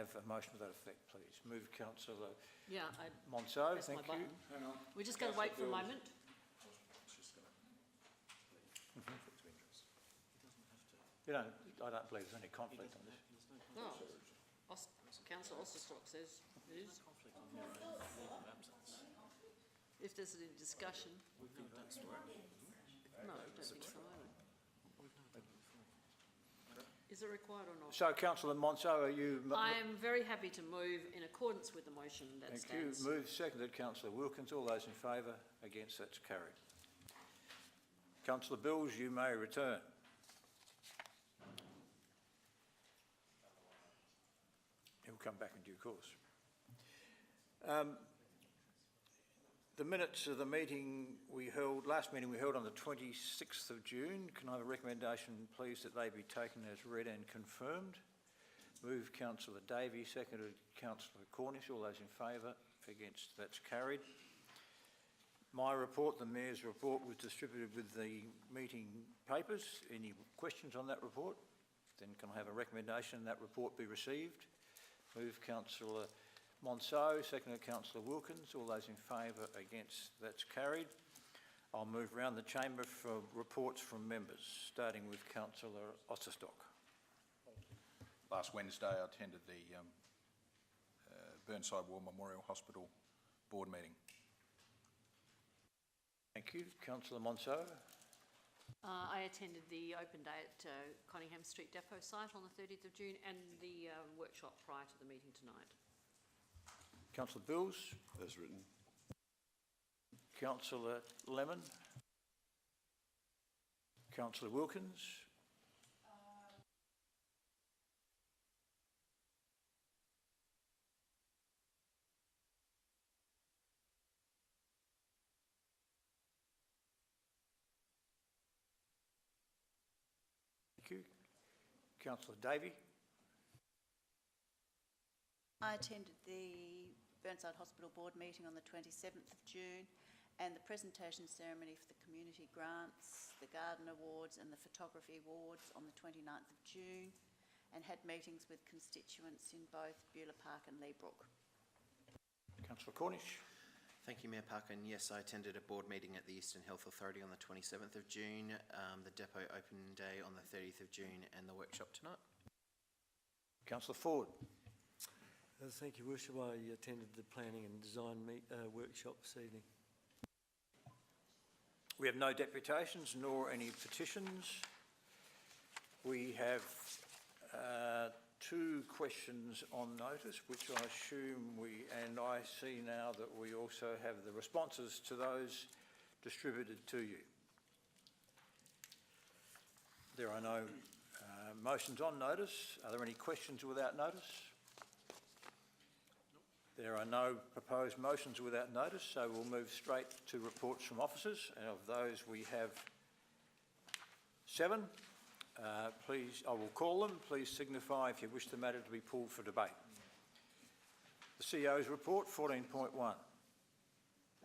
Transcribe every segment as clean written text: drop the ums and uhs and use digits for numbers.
have a motion to that effect, please? Move Councillor Yeah, Monceau, pressed thank my you. button. Hang on. We're just going to wait for a moment. It's just going to conflict of interest. You don't, I don't believe there's any conflict on this. No, Councillor Osterstock says it is. If there's any discussion. No, I don't think so either. Is it required or not? So, Councillor Monceau, are you... I am very happy to move in accordance with the motion that stands. Thank you. Moved, seconded. Councillor Wilkins. All those in favour? Against? That's carried. Councillor Bills, you may return. He'll come back in due course. The minutes of the meeting last meeting we held on the 26th of June. Can I have a recommendation, please, that they be taken as read and confirmed? Moved Councillor Davey, seconded Councillor Cornish. All those in favour? Against? That's carried. My report, the Mayor's report, was distributed with the meeting papers. Any questions on that report? Then can I have a recommendation that report be received? Moved Councillor Monceau, seconded Councillor Wilkins. All those in favour? Against? That's carried. I'll move around the chamber for reports from members, starting with Councillor Osterstock. Last Wednesday I attended the Burnside War Memorial Hospital board meeting. Thank you. Councillor Monceau. I attended the open day at Conningham Street Depot site on the 30th of June and the workshop prior to the meeting tonight. Councillor Bills. As written. Councillor Lemon. Councillor Wilkins. Thank you. Councillor Davey. I attended the Burnside Hospital Board meeting on the 27th of June and the presentation ceremony for the community grants, the garden awards and the photography awards on the 29th of June, and had meetings with constituents in both Beulah Park and Leabrook. Councillor Cornish. Thank you, Mayor Parker. And yes, I attended a board meeting at the Eastern Health Authority on the 27th of June, the depot open day on the 30th of June and the workshop tonight. Councillor Ford. Thank you, Worship. I attended the planning and design workshop this evening. We have no deputations nor any petitions. We have two questions on notice, which I assume and I see now that we also have the responses to those distributed to you. There are no motions on notice. Are there any questions without notice? There are no proposed motions without notice, so we'll move straight to reports from officers. And of those we have 7. Please, I will call them. Please signify if you wish the matter to be pulled for debate. The CEO's report, 14.1.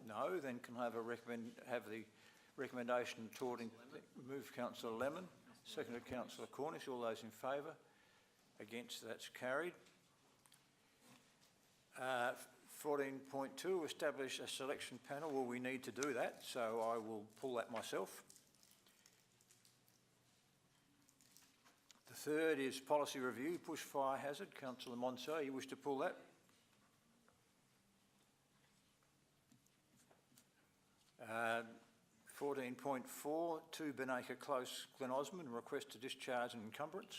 No, then can I have the recommendation toward move Councillor Lemon, seconded Councillor Cornish. All those in favour? Against? That's carried. 14.2, establish a selection panel. Well, we need to do that, so I will pull that myself. The third is policy review, bushfire hazard. Councillor Monceau, you wish to pull that? Uh, 14.4, 2 Benacre Close, Glen Osmond, request to discharge an encumbrance.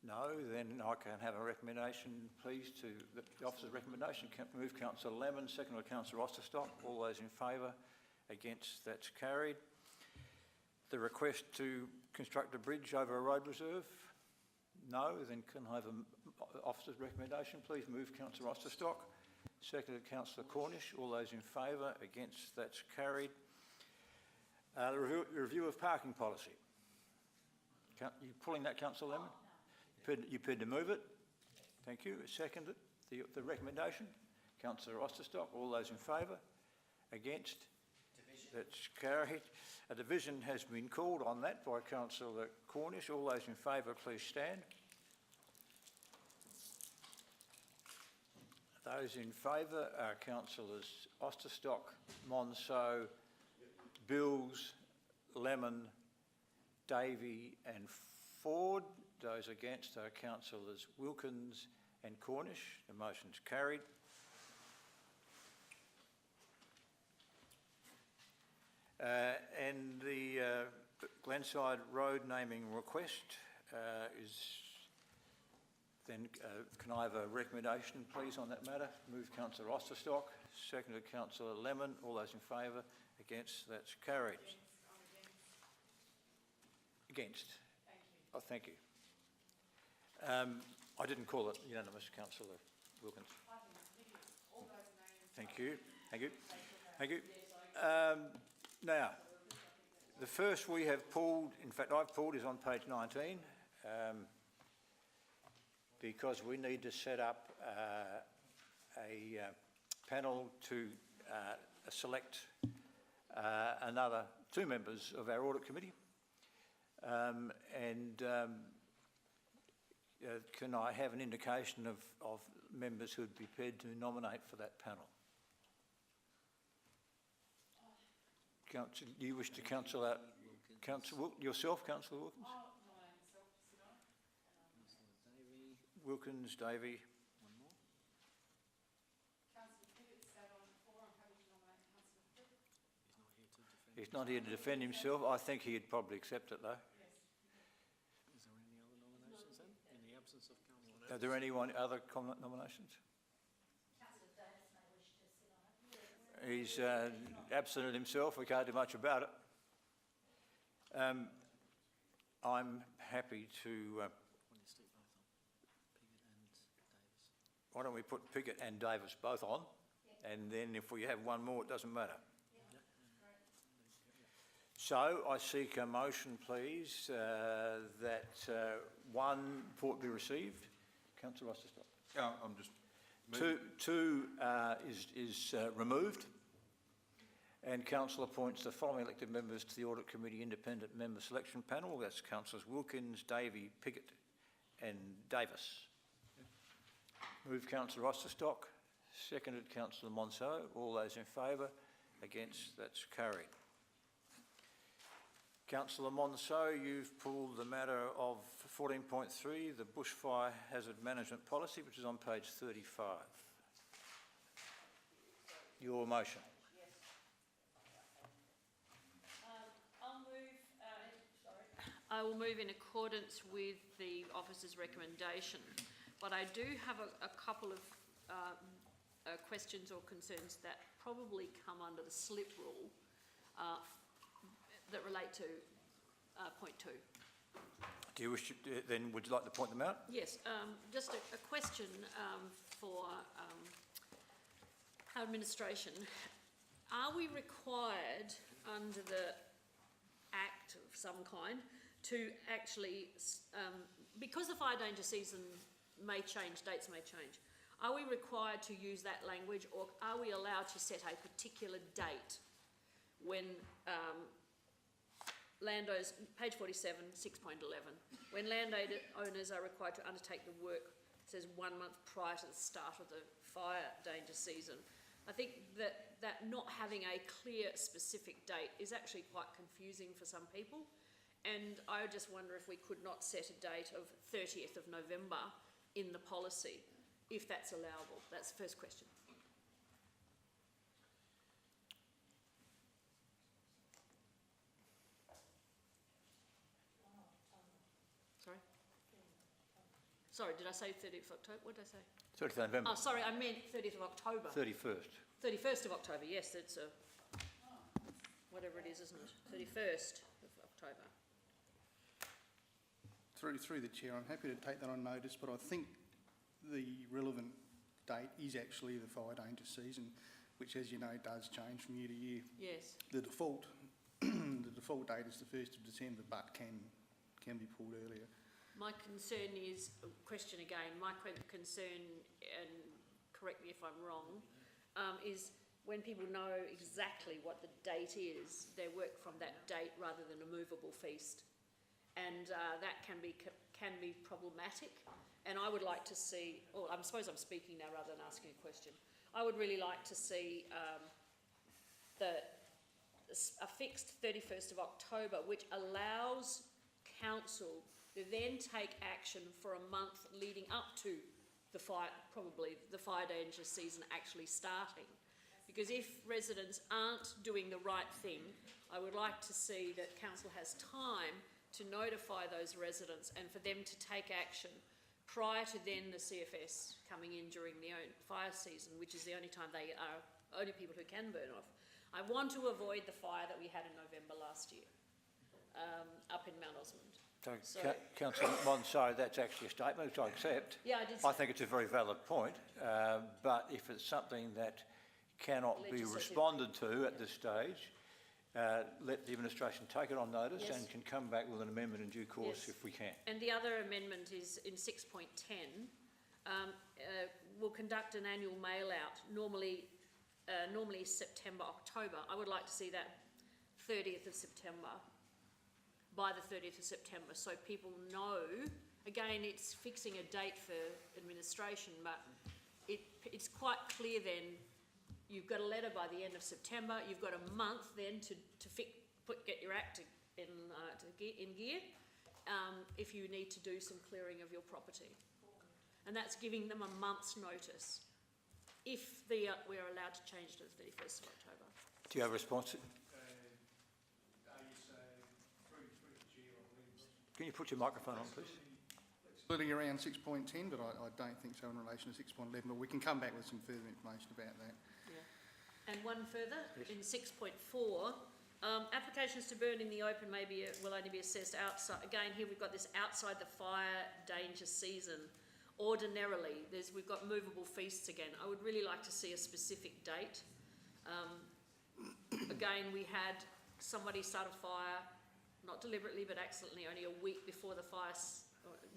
No, then I can have a recommendation, please, to the officer's recommendation. Move Councillor Lemon, seconded Councillor Osterstock. All those in favour? Against? That's carried. The request to construct a bridge over a road reserve. No, then can I have an officer's recommendation, please? Move Councillor Osterstock, seconded Councillor Cornish. All those in favour? Against? That's carried. The review of parking policy. You pulling that, Councillor Lemon? You prepared to move it? Thank you. Seconded the recommendation. Councillor Osterstock. All those in favour? Against? Division. That's carried. A division has been called on that by Councillor Cornish. All those in favour, please stand. Those in favour are councillors Osterstock, Monceau, Bills, Lemon, Davey and Ford. Those against are councillors Wilkins and Cornish. The motion's carried. And the Glenside Road naming request is then, can I have a recommendation please on that matter? Moved councillor Osterstock, seconded councillor Lemon. All those in favour? Against? That's carried. Against? Thank you. Oh, thank you. I didn't call it unanimous, councillor Wilkins. Thank you. Thank you. Thank you. Now, the first we have pulled, in fact I've pulled, is on page 19, because we need to set up a panel to select another 2 members of our audit committee. Can I have an indication of members who would be prepared to nominate for that panel? Do you wish to counsel out? Yourself, Councillor Wilkins? Wilkins, Davey. One more. Councillor Piggott sat on before. I'm happy to nominate Councillor Piggott. He's not here to defend himself. I think he'd probably accept it though. Yes. Is there any other nominations then, in the absence of councillor? Are there any other nominations? Councillor Davis may wish to sit on it. He's absent himself. We can't do much about it. I'm happy to. Why don't we put Piggott and Davis both on, and then if we have one more, it doesn't matter. So I seek a motion, please, that one report be received. Councillor Osterstock. I'm just... Two is removed, and council appoints the following elected members to the Audit Committee Independent Member Selection Panel. That's councillors Wilkins, Davey, Piggott and Davis. Moved councillor Osterstock, seconded councillor Monceau. All those in favour? Against? That's carried. Councillor Monceau, you've pulled the matter of 14.3, the Bushfire Hazard Management Policy, which is on page 35. Your motion. Yes. I'll move, I will move in accordance with the officer's recommendation, but I do have a couple of questions or concerns that probably come under the slip rule that relate to point 2. Do you wish to, then would you like to point them out? Yes, just a question for our administration. Are we required under the Act of some kind to actually, because the fire danger season may change, dates may change, are we required to use that language, or are we allowed to set a particular date when landowners, page 47, 6.11, when landowners are required to undertake the work, it says 1 month prior to the start of the fire danger season. I think that not having a clear specific date is actually quite confusing for some people, and I just wonder if we could not set a date of 30th of November in the policy, if that's allowable. That's the first question. Sorry, did I say 30th of October? What did I say? 30th of November. Oh, sorry, I meant 30th of October. 31st. 31st of October, yes, it's whatever it is, isn't it? 31st of October. Through the chair, I'm happy to take that on notice, but I think the relevant date is actually the fire danger season, which, as you know, does change from year to year. Yes. The default date is the 1st of December, but can be pulled earlier. My concern is, question again, my concern, and correct me if I'm wrong, is when people know exactly what the date is, they work from that date rather than a movable feast. And that can be problematic. And I would like to see, or I suppose I'm speaking now rather than asking a question. I would really like to see a fixed 31st of October, which allows council to then take action for a month leading up to the fire, probably the fire danger season actually starting. Because if residents aren't doing the right thing, I would like to see that council has time to notify those residents and for them to take action prior to then the CFS coming in during the fire season, which is the only time they are only people who can burn off. I want to avoid the fire that we had in November last year, up in Mount Osmond. So, Councillor Monsari, that's actually a statement which I accept. Yeah, I did I say think it's a very valid point, but if it's something that cannot be Legislative. responded to at this stage, let the administration take it on notice Yes. and can come back with an amendment in due course Yes. if we can. And the other amendment is in 6.10, we'll conduct an annual mail out, normally September, October. I would like to see that 30th of September, by the 30th of September, so people know. Again, it's fixing a date for administration, but it's quite clear then, you've got a letter by the end of September, you've got a month then to get your act in gear, if you need to do some clearing of your property. And that's giving them a month's notice, if we're allowed to change it to the 31st of October. Do you have a response? Can you put your microphone on, please? Flexibility around 6.10, but I don't think so in relation to 6.11, but we can come back with some further information about that. Yeah. And one further, in 6.4, applications to burn in the open will only be assessed outside. Again, here we've got this outside the fire danger season. Ordinarily, we've got movable feasts again. I would really like to see a specific date. Again, we had somebody start a fire, not deliberately but accidentally, only a week before the fire,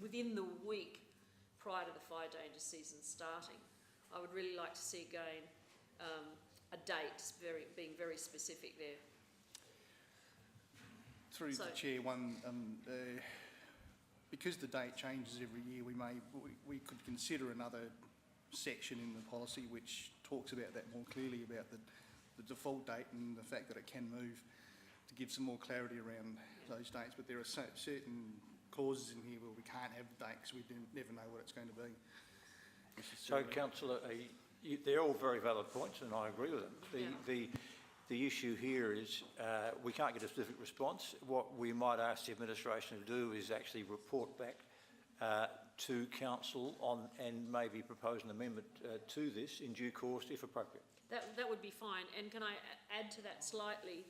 within the week prior to the fire danger season starting. I would really like to see again a date being very specific there. Through the chair, because the date changes every year, we could consider another section in the policy which talks about that more clearly, about the default date and the fact that it can move, to give some more clarity around those dates. But there are certain clauses in here where we can't have the date because we never know what it's going to be. So, Councillor, they're all very valid points and I agree with them. The issue here is we can't get a specific response. What we might ask the administration to do is actually report back to council on and maybe propose an amendment to this in due course if appropriate. That would be fine. And can I add to that slightly?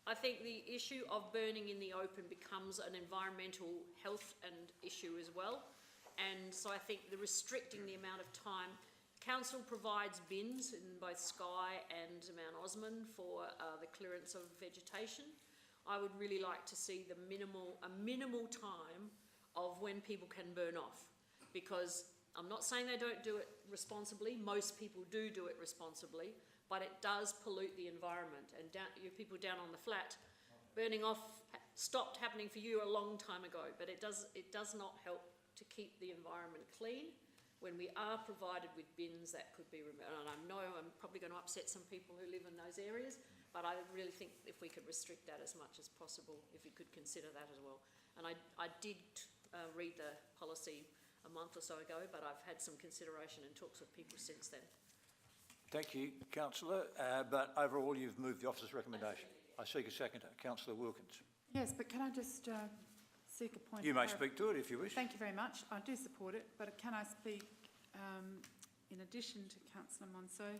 I think the issue of burning in the open becomes an environmental health issue as well. And so I think the restricting the amount of time, council provides bins in both Skye and Mount Osmond for the clearance of vegetation. I would really like to see a minimal time of when people can burn off, because I'm not saying they don't do it responsibly. Most people do it responsibly, but it does pollute the environment. And you people down on the flat, burning off stopped happening for you a long time ago, but it does not help to keep the environment clean when we are provided with bins that could be removed. And I know I'm probably going to upset some people who live in those areas, but I really think if we could restrict that as much as possible, if we could consider that as well. And I did read the policy a month or so ago, but I've had some consideration and talks with people since then. Thank you, Councillor. But overall, you've moved the officer's recommendation. I seek a seconder. Councillor Wilkins. Yes, but can I just seek a point? You may speak to it if you wish. Thank you very much. I do support it, but can I speak in addition to Councillor Monceau?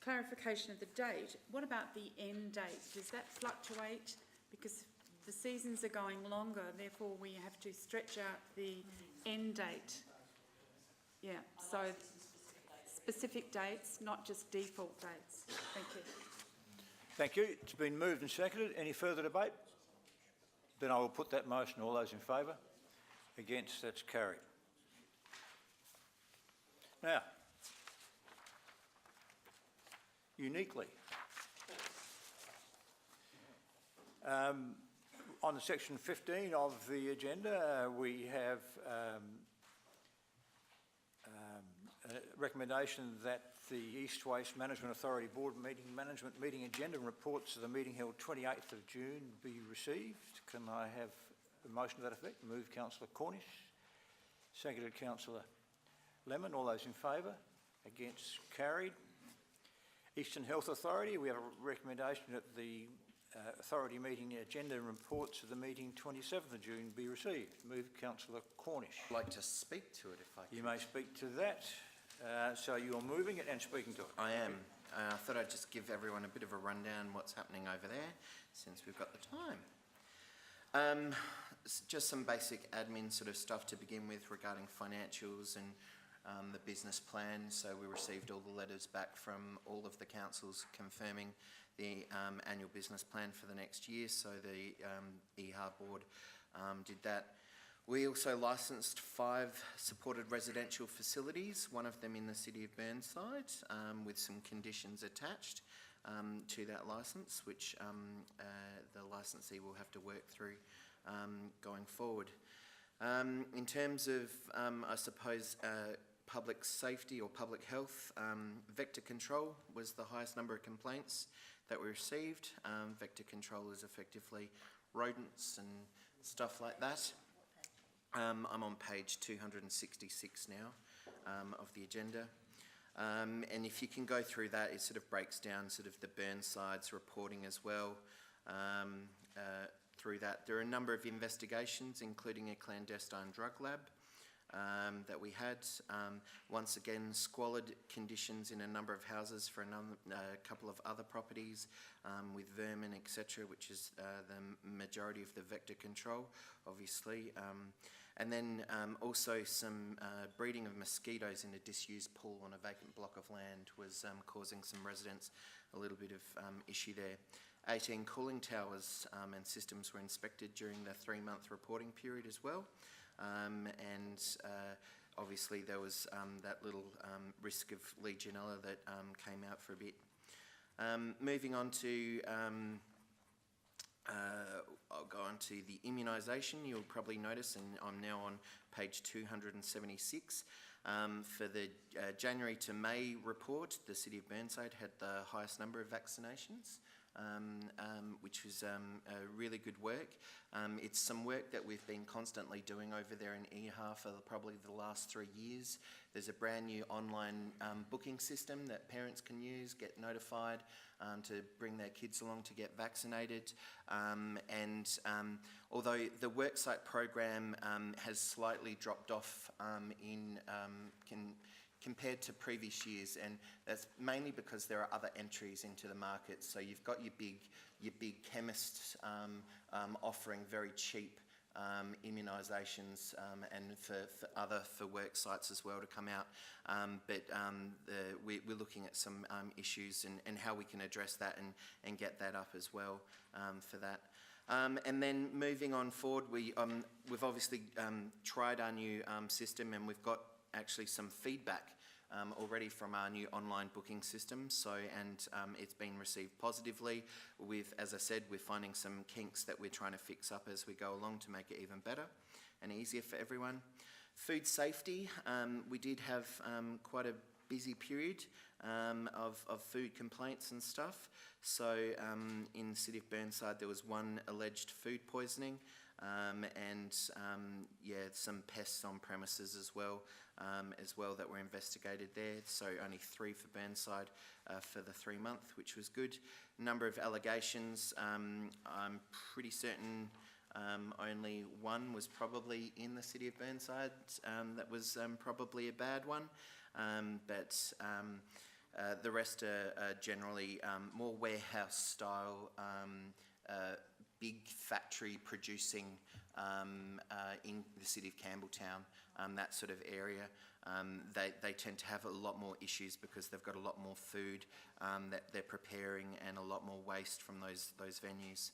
Clarification of the date. What about the end date? Does that fluctuate? Because the seasons are going longer, therefore we have to stretch out the end date. Yeah, so specific dates, not just default dates. Thank you. Thank you. It's been moved and seconded. Any further debate? Then I will put that motion. All those in favour? Against? That's carried. Now, uniquely, on section 15 of the agenda, we have recommendation that the East Waste Management Authority Board management meeting agenda and reports of the meeting held 28th of June be received. Can I have a motion to that effect? Moved Councillor Cornish, seconded Councillor Lemon. All those in favour? Against? Carried. Eastern Health Authority, we have a recommendation that the authority meeting agenda and reports of the meeting 27th of June be received. Moved Councillor Cornish. I'd like to speak to it if I can. You may speak to that. So you're moving it and speaking to it? I am. I thought I'd just give everyone a bit of a rundown what's happening over there, since we've got the time. Just some basic admin sort of stuff to begin with regarding financials and the business plan. So we received all the letters back from all of the councils confirming the annual business plan for the next year. So the EHA board did that. We also licensed 5 supported residential facilities, one of them in the city of Burnside, with some conditions attached to that licence, which the licensee will have to work through going forward. In terms of, I suppose, public safety or public health, vector control was the highest number of complaints that we received. Vector control is effectively rodents and stuff like that. I'm on page 266 now of the agenda. And if you can go through that, it sort of breaks down sort of the Burnside's reporting as well. Through that, there are a number of investigations, including a clandestine drug lab that we had. Once again, squalid conditions in a number of houses for a couple of other properties with vermin, etc., which is the majority of the vector control, obviously. And then also some breeding of mosquitoes in a disused pool on a vacant block of land was causing some residents a little bit of issue there. 18 cooling towers and systems were inspected during the 3-month reporting period as well. Obviously there was that little risk of Legionella that came out for a bit. Moving on to, I'll go on to the immunisation. You'll probably notice, and I'm now on page 276. For the January to May report, the City of Burnside had the highest number of vaccinations, which was really good work. It's some work that we've been constantly doing over there in EHA for probably the last 3 years. There's a brand new online booking system that parents can use, get notified to bring their kids along to get vaccinated. Although the worksite program has slightly dropped off compared to previous years, and that's mainly because there are other entries into the market. So you've got your big chemists offering very cheap immunisations, and for work sites as well to come out. We're looking at some issues and how we can address that and get that up as well for that. And then moving on forward, we've obviously tried our new system, and we've got actually some feedback already from our new online booking system. It's been received positively. As I said, we're finding some kinks that we're trying to fix up as we go along to make it even better and easier for everyone. Food safety, we did have quite a busy period of food complaints and stuff. So in the City of Burnside, there was 1 alleged food poisoning, and some pests on premises as well that were investigated there. So only 3 for Burnside for the 3-month, which was good. Number of allegations, I'm pretty certain only 1 was probably in the City of Burnside. That was probably a bad one, but the rest are generally more warehouse style, big factory producing in the city of Campbelltown, that sort of area. They tend to have a lot more issues because they've got a lot more food that they're preparing and a lot more waste from those venues.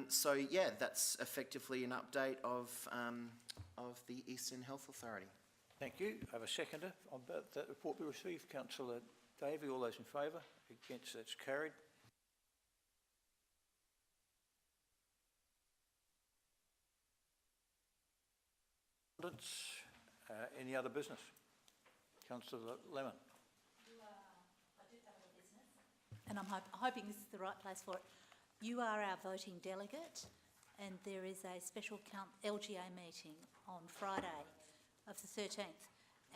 So yeah, that's effectively an update of the Eastern Health Authority. Thank you. I have a seconder on that report be received. Councillor Davey, all those in favour? Against? That's carried. Any other business? Councillor Lemon. I do have a business. And I'm hoping this is the right place for it. You are our voting delegate, and there is a special LGA meeting on Friday of the 13th.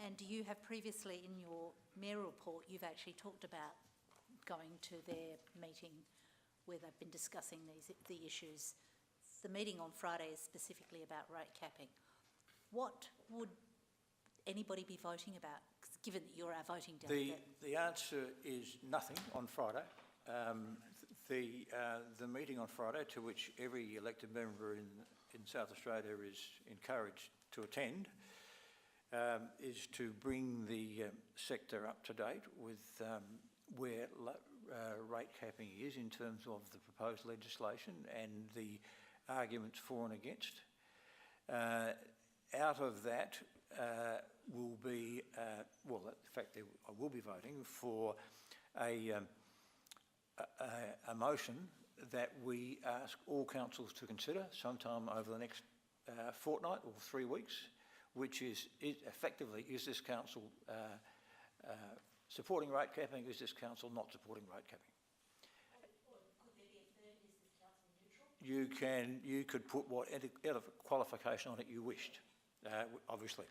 And you have previously, in your mayoral report, you've actually talked about going to their meeting where they've been discussing the issues. The meeting on Friday is specifically about rate capping. What would anybody be voting about, given that you're our voting delegate? The answer is nothing on Friday. The meeting on Friday, to which every elected member in South Australia is encouraged to attend, is to bring the sector up to date with where rate capping is in terms of the proposed legislation and the arguments for and against. Out of that will be, well, in fact, I will be voting for a motion that we ask all councils to consider sometime over the next fortnight or 3 weeks, which is effectively, is this council supporting rate capping, is this council not supporting rate capping? Could there be a third, is this council neutral? You could put whatever qualification on it you wished, obviously.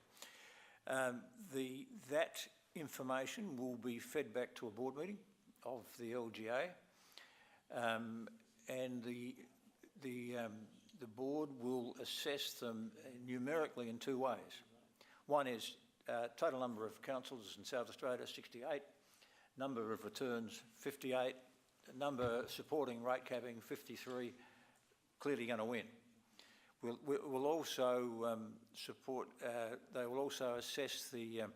That information will be fed back to a board meeting of the LGA, and the board will assess them numerically in 2 ways. One is total number of councils in South Australia, 68, number of returns, 58, number supporting rate capping, 53, clearly going to win. We'll also support, they will also assess the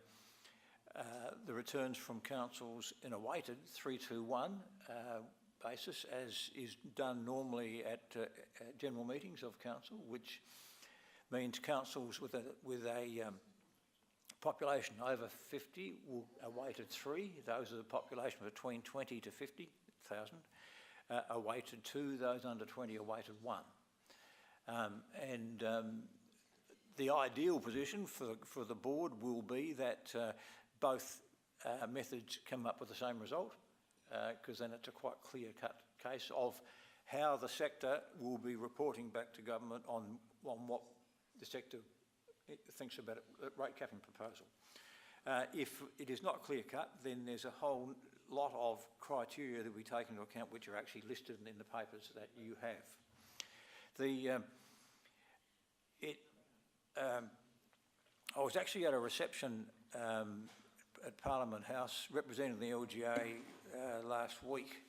returns from councils in a weighted 3-2-1 basis, as is done normally at general meetings of council, which means councils with a population over 50 will are weighted 3. Those are the population between 20 to 50,000 are weighted 2. Those under 20 are weighted 1. The ideal position for the board will be that both methods come up with the same result, because then it's a quite clear-cut case of how the sector will be reporting back to government on what the sector thinks about a rate capping proposal. If it is not clear-cut, then there's a whole lot of criteria that we take into account which are actually listed in the papers that you have. I was actually at a reception at Parliament House representing the LGA last week,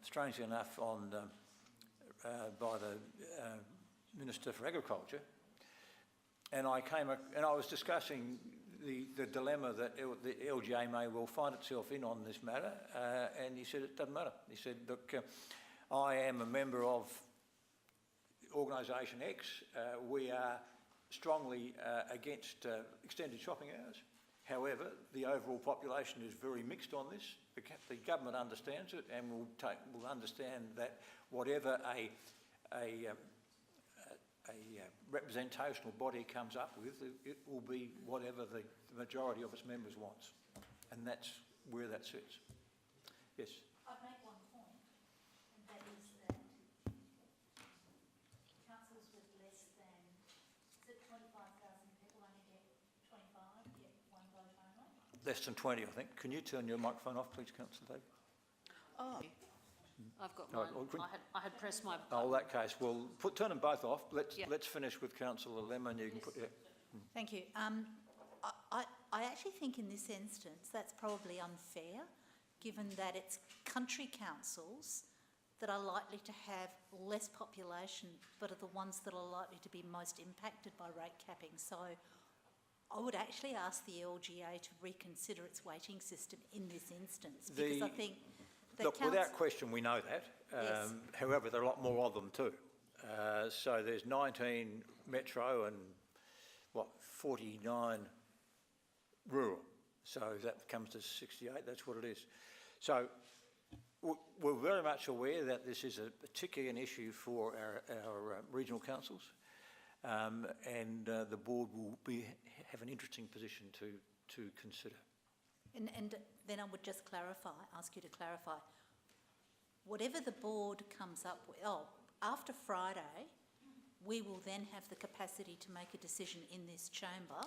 strangely enough by the Minister for Agriculture, and I was discussing the dilemma that the LGA may well find itself in on this matter, and he said it doesn't matter. He said, look, I am a member of Organisation X. We are strongly against extended shopping hours. However, the overall population is very mixed on this. The government understands it and will understand that whatever a representational body comes up with, it will be whatever the majority of its members wants. And that's where that sits. Yes? I'd make one point, and that is that councils with less than, is it 25,000 people only get 25, get one vote only? Less than 20, I think. Can you turn your microphone off, please, Councillor David? Oh, I've got No, mine. I had pressed my Oh, button. in that case, we'll turn them both off. Yeah. Let's finish with Councillor Lemon. You can put. Yeah. Thank you. I actually think in this instance that's probably unfair, given that it's country councils that are likely to have less population but are the ones that are likely to be most impacted by rate capping. So I would actually ask the LGA to reconsider its weighting system in this instance, because I think that Look, without question, we know that. Yes. However, there are a lot more of them too. So there's 19 metro and, 49 rural. So that comes to 68, that's what it is. So we're very much aware that this is particularly an issue for our regional councils, and the board will have an interesting position to consider. And then I would just ask you to clarify, whatever the board comes up with, after Friday, we will then have the capacity to make a decision in this chamber,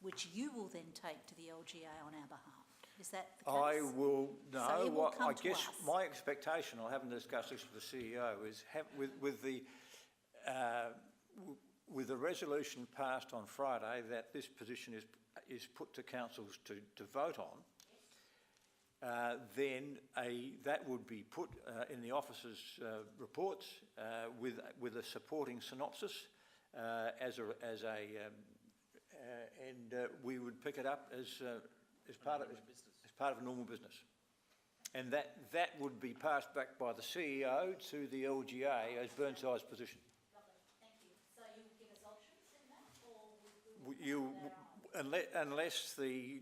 which you will then take to the LGA on our behalf. Is that the case? I will, no, So it will come I to guess us. my expectation, I haven't discussed this with the CEO, is with the resolution passed on Friday that this position is put to councils to vote on, then that would be put in the officers' reports with a supporting synopsis and we would pick it up as part of normal business. And that would be passed back by the CEO to the LGA as Burnside's position. Lovely, thank you. So you will give us options in that, or Unless the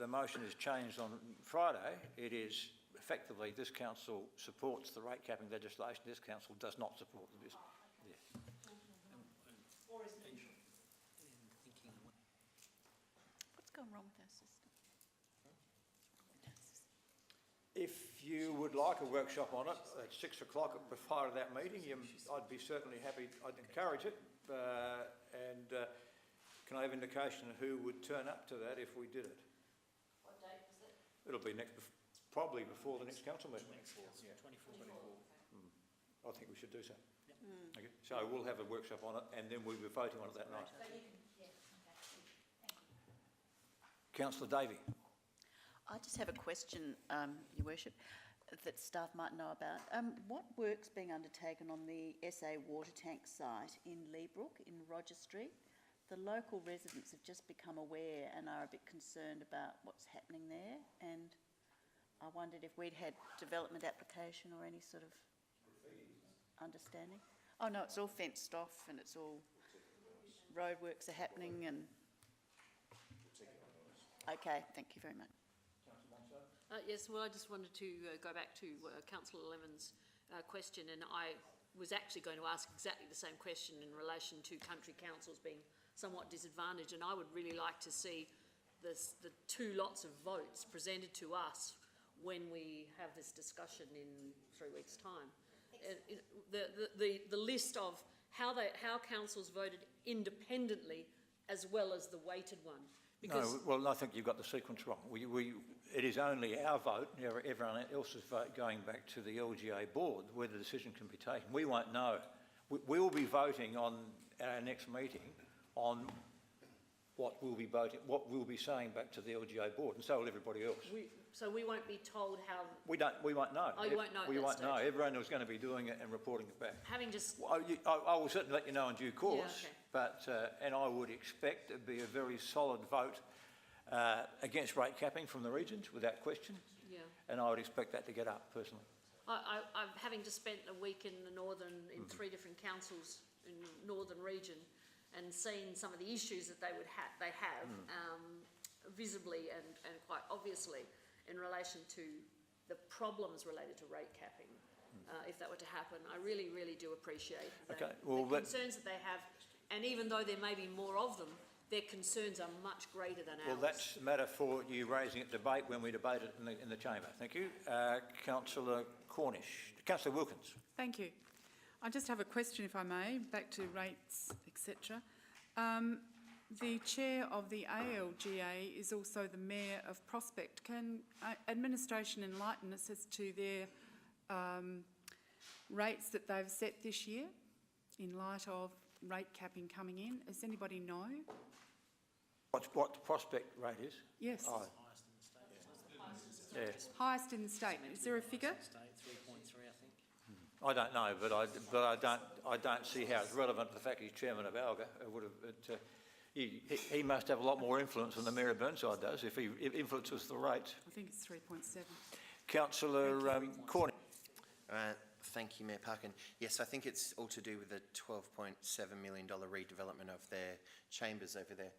motion is changed on Friday, it is effectively this council supports the rate capping legislation, this council does not support this. Yes. What's gone wrong with our system? If you would like a workshop on it at 6 o'clock prior to that meeting, I'd be certainly happy, I'd encourage it. Can I have indication of who would turn up to that if we did it? What date was it? It'll be probably before the next council meeting. 24. I think we should do so. Okay. So we'll have a workshop on it and then we'll be voting on it that night. so you can, yeah, okay, thank you. Councillor Davey. I just have a question, Your Worship, that staff might know about. What work's being undertaken on the SA water tank site in Leabrook in Roger Street? The local residents have just become aware and are a bit concerned about what's happening there, and I wondered if we'd had development application or any sort of understanding. Oh no, it's all fenced off and it's all roadworks are happening and. Okay, thank you very much. Yes, well, I just wanted to go back to Councillor Lemon's question, and I was actually going to ask exactly the same question in relation to country councils being somewhat disadvantaged, and I would really like to see the two lots of votes presented to us when we have this discussion in 3 weeks' time. The list of how councils voted independently as well as the weighted one. Because No, well, I think you've got the sequence wrong. It is only our vote, everyone else's vote going back to the LGA board where the decision can be taken. We won't know. We will be voting on our next meeting on what we'll be saying back to the LGA board, and so will everybody else. So we won't be told how. We won't know. Oh, you won't know. We won't know. Everyone is going to be doing it and reporting it back. Having just. I will certainly let you know in due course. Yeah, okay. But and I would expect it to be a very solid vote against rate capping from the regions, without question. Yeah. And I would expect that to get up personally. I'm having just spent a week in the in 3 different councils in the northern region, and seen some of the issues that they have visibly and quite obviously in relation to the problems related to rate capping. If that were to happen, I really, really do appreciate the concerns that they have, and even though there may be more of them, their concerns are much greater than ours. Well, that's a matter for you raising it debate when we debate it in the chamber. Thank you. Councillor Cornish. Councillor Wilkins. Thank you. I just have a question, if I may, back to rates, etc. The chair of the ALGA is also the mayor of Prospect. Can administration enlighten us as to their rates that they've set this year in light of rate capping coming in? Does anybody know? What the Prospect rate is? Yes. Oh, yeah. Highest in the state. Is there a figure? State 3.3, I think. I don't know, but I don't see how it's relevant to the fact he's chairman of ALGA. He must have a lot more influence than the Mayor of Burnside does if he influences the rate. I think it's 3.7. Councillor Cornish. Thank you, Mayor Parkin. Yes, I think it's all to do with the $12.7 million redevelopment of their chambers over there.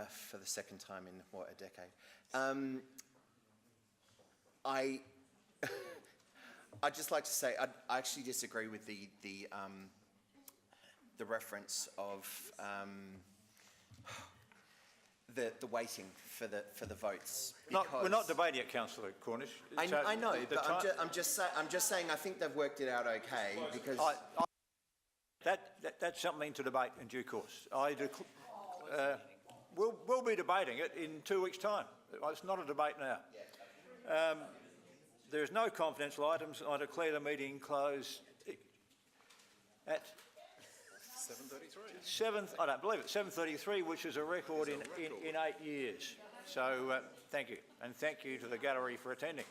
For the second time in, a decade. I'd just like to say I actually disagree with the reference of the waiting for the votes. We're not because- debating it, councillor Cornish. I So know, the but ti- I'm just saying I think they've worked it out okay because That's something to debate in due course. We'll be debating it in 2 weeks' time. It's not a debate now. There is no confidential items. I declare the meeting closed at 7:33. I don't believe it, 7:33, which is a record in 8 years. So thank you, and thank you to the gallery for attending.